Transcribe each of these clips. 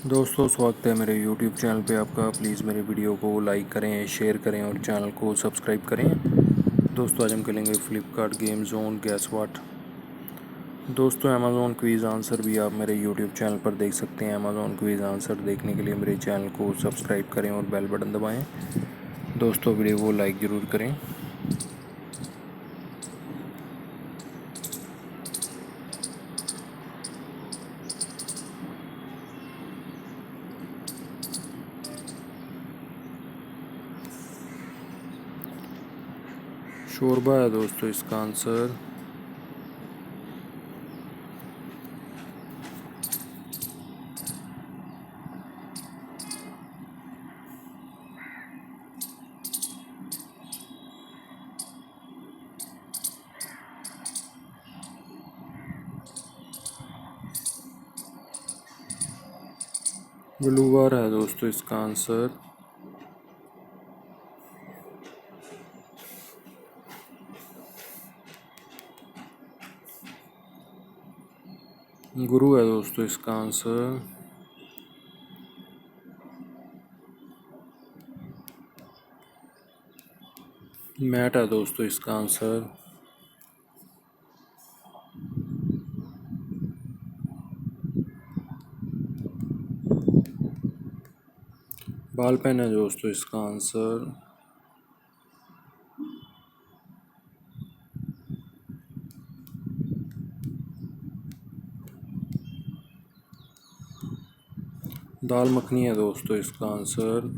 दोस्तों स्वागत है मेरे YouTube चैनल पे आपका। प्लीज़ मेरे वीडियो को लाइक करें, शेयर करें और चैनल को सब्सक्राइब करें। दोस्तों आज हम खेलेंगे Flipkart game zone gas what. दोस्तों अमेज़ॉन क्विज़ आंसर भी आप मेरे YouTube चैनल पर देख सकते हैं। अमेज़ॉन क्विज़ आंसर देखने के लिए मेरे चैनल को सब्सक्राइब करें और बेल बटन दबाएँ। दोस्तों वीडियो को लाइक ज़रूर करें। शोरबा है दोस्तों इसका आंसर। ब्लूवार है दोस्तों इसका आंसर। गुरु है दोस्तों इसका आंसर। मैट है दोस्तों इसका आंसर। बाल पेन है दोस्तों इसका आंसर। दाल मखनी है दोस्तों इसका आंसर।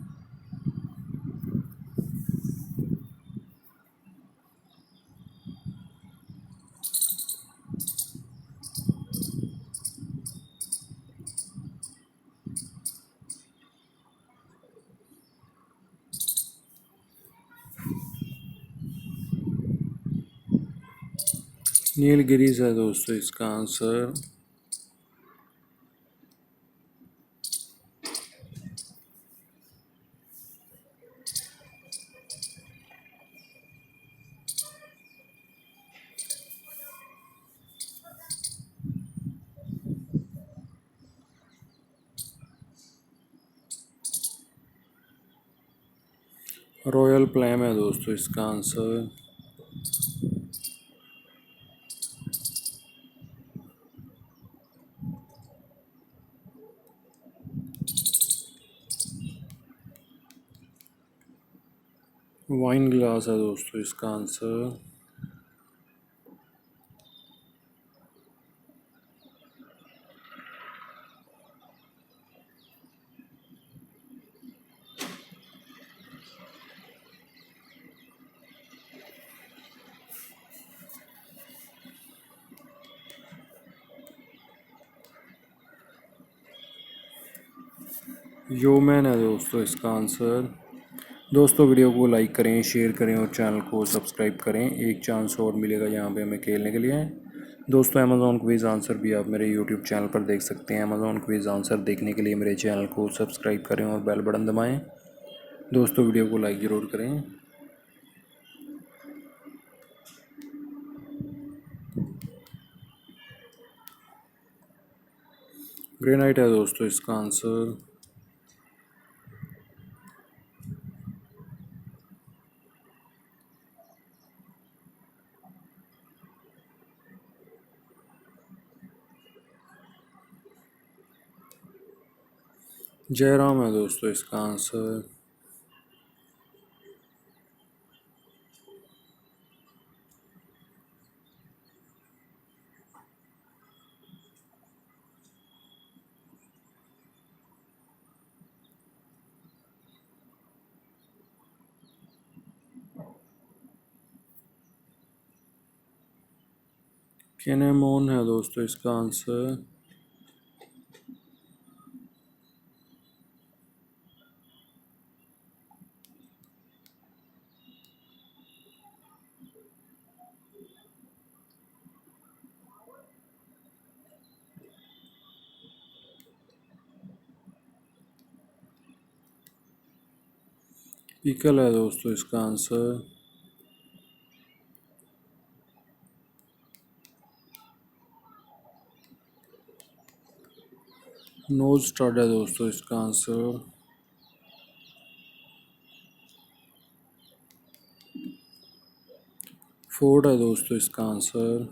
नीलगिरीज है दोस्तों इसका आंसर। रॉयल प्लम है दोस्तों इसका आंसर। वाइन ग्लास है दोस्तों इसका आंसर। योमैन है दोस्तों इसका आंसर। दोस्तों वीडियो को लाइक करें, शेयर करें और चैनल को सब्सक्राइब करें। एक चांस और मिलेगा यहाँ पे हमें खेलने के लिए। दोस्तों अमेज़ॉन क्विज़ आंसर भी आप मेरे यूट्यूब चैनल पर देख सकते हैं। अमेज़ॉन क्विज़ आंसर देखने के लिए मेरे चैनल को सब्सक्राइब करें और बेल बटन दबाएँ। दोस्तों वीडियो को लाइक ज़रूर करें। ग्रेनाइट है दोस्तों इसका आंसर। जयराम है दोस्तों इसका आंसर। केनेमोन है दोस्तों इसका आंसर। पीकल है दोस्तों इसका आंसर। नोज स्टड है दोस्तों इसका आंसर। फोर्ड है दोस्तों इसका आंसर।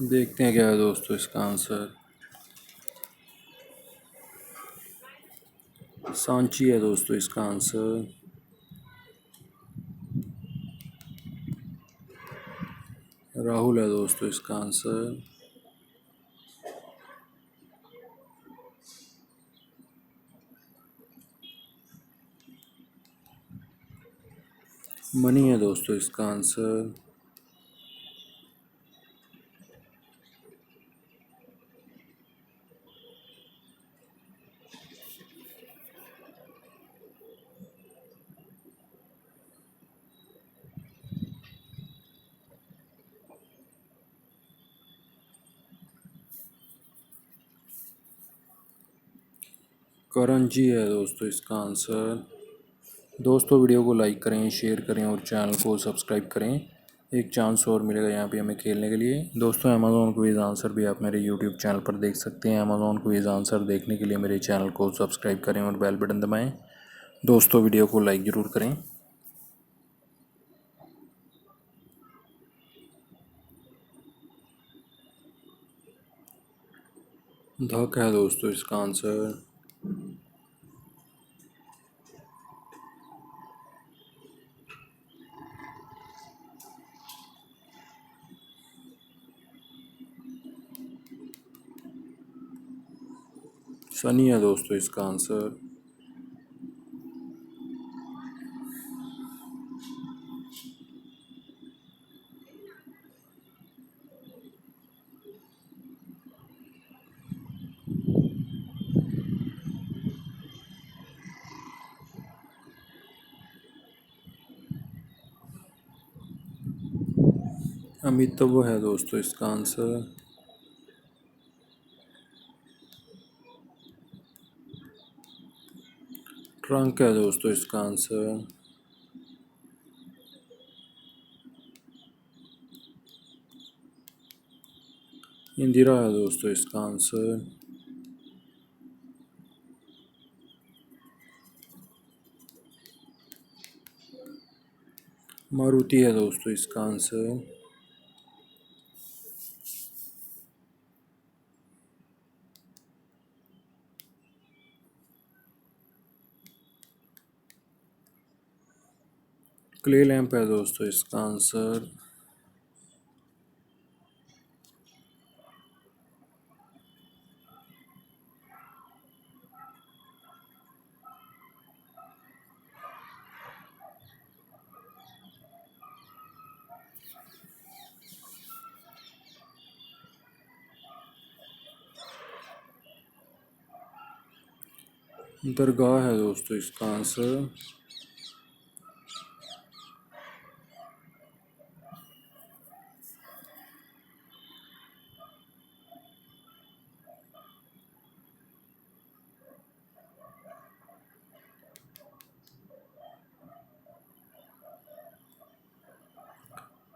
देखते हैं क्या है दोस्तों इसका आंसर। सांची है दोस्तों इसका आंसर। राहुल है दोस्तों इसका आंसर। मनी है दोस्तों इसका आंसर। करण जी है दोस्तों इसका आंसर। दोस्तों वीडियो को लाइक करें, शेयर करें और चैनल को सब्सक्राइब करें। एक चांस और मिलेगा यहाँ पे हमें खेलने के लिए। दोस्तों अमेज़ॉन क्विज़ आंसर भी आप मेरे यूट्यूब चैनल पर देख सकते हैं। अमेज़ॉन क्विज़ आंसर देखने के लिए मेरे चैनल को सब्सक्राइब करें और बेल बटन दबाएं। दोस्तों वीडियो को लाइक ज़रूर करें। धक है दोस्तों इसका आंसर। सनी है दोस्तों इसका आंसर। अमिताभ है दोस्तों इसका आंसर। ट्रंक है दोस्तों इसका आंसर। इंदिरा है दोस्तों इसका आंसर। मारुति है दोस्तों इसका आंसर। क्ले लैंप है दोस्तों इसका आंसर। दरगाह है दोस्तों इसका आंसर।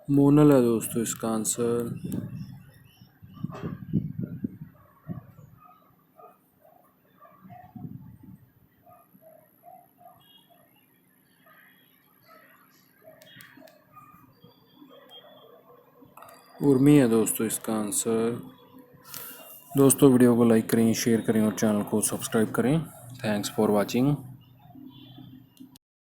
मोनल है दोस्तों इसका आंसर। उर्मी है दोस्तों इसका आंसर। दोस्तों वीडियो को लाइक करें, शेयर करें और चैनल को सब्सक्राइब करें। Thanks for watching.